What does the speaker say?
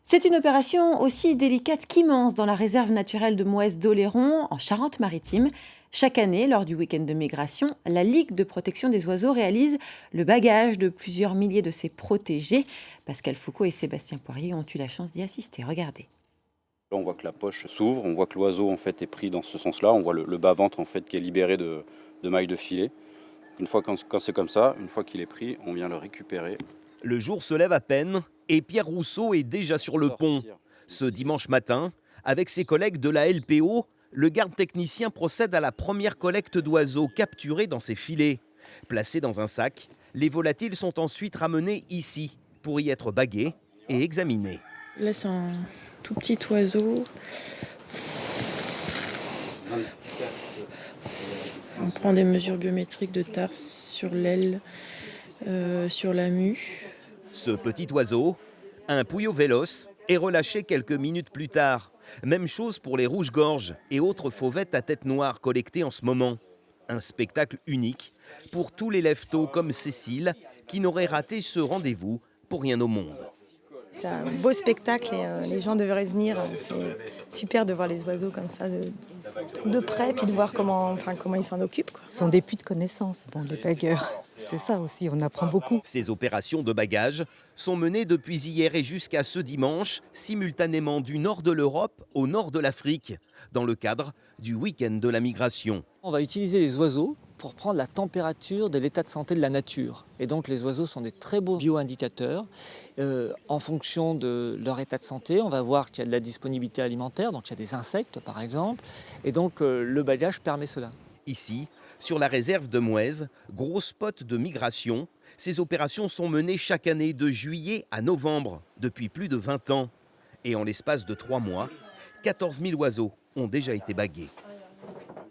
C'est une opération aussi délicate qu'immense dans la réserve naturelle de Moës-d'Oléron, en Charente-Maritime. Chaque année, lors du week-end de migration, la Ligue de protection des oiseaux réalise le bagage de plusieurs milliers de ces protégés. Pascal Foucault et Sébastien Poirier ont eu la chance d'y assister. Regardez. Là, on voit que la poche s'ouvre, on voit que l'oiseau en fait est pris dans ce sens-là, on voit le bas-ventre en fait qui est libéré de mailles de filet. Une fois quand c'est comme ça, une fois qu'il est pris, on vient le récupérer. Le jour se lève à peine et Pierre Rousseau est déjà sur le pont. Ce dimanche matin, avec ses collègues de la LPO, le garde technicien procède à la première collecte d'oiseaux capturés dans ces filets. Placés dans un sac, les volatiles sont ensuite ramenés ici pour y être bagués et examinés. Là, c'est un tout petit oiseau. On prend des mesures biométriques de tarse sur l'aile, sur la mue. Ce petit oiseau, un Puyo véloce, est relâché quelques minutes plus tard. Même chose pour les rouges-gorges et autres fauvettes à tête noire collectées en ce moment. Un spectacle unique pour tous les lève-tôt comme Cécile, qui n'aurait raté ce rendez-vous pour rien au monde. C'est un beau spectacle et les gens devraient venir. C'est super de voir les oiseaux comme ça de près, puis de voir comment ils s'en occupent, quoi. Ce sont des puits de connaissances, les bagueurs. C'est ça aussi, on apprend beaucoup. Ces opérations de bagage sont menées depuis hier et jusqu'à ce dimanche, simultanément du nord de l'Europe au nord de l'Afrique, dans le cadre du week-end de la migration. On va utiliser les oiseaux pour prendre la température de l'état de santé de la nature. Et donc les oiseaux sont des très beaux bioindicateurs. En fonction de leur état de santé, on va voir qu'il y a de la disponibilité alimentaire, donc il y a des insectes par exemple. Et donc le bagage permet cela. Ici, sur la réserve de Moës, gros spot de migration, ces opérations sont menées chaque année de juillet à novembre, depuis plus de 20 ans. Et en l'espace de 3 mois, 14 000 oiseaux ont déjà été bagués.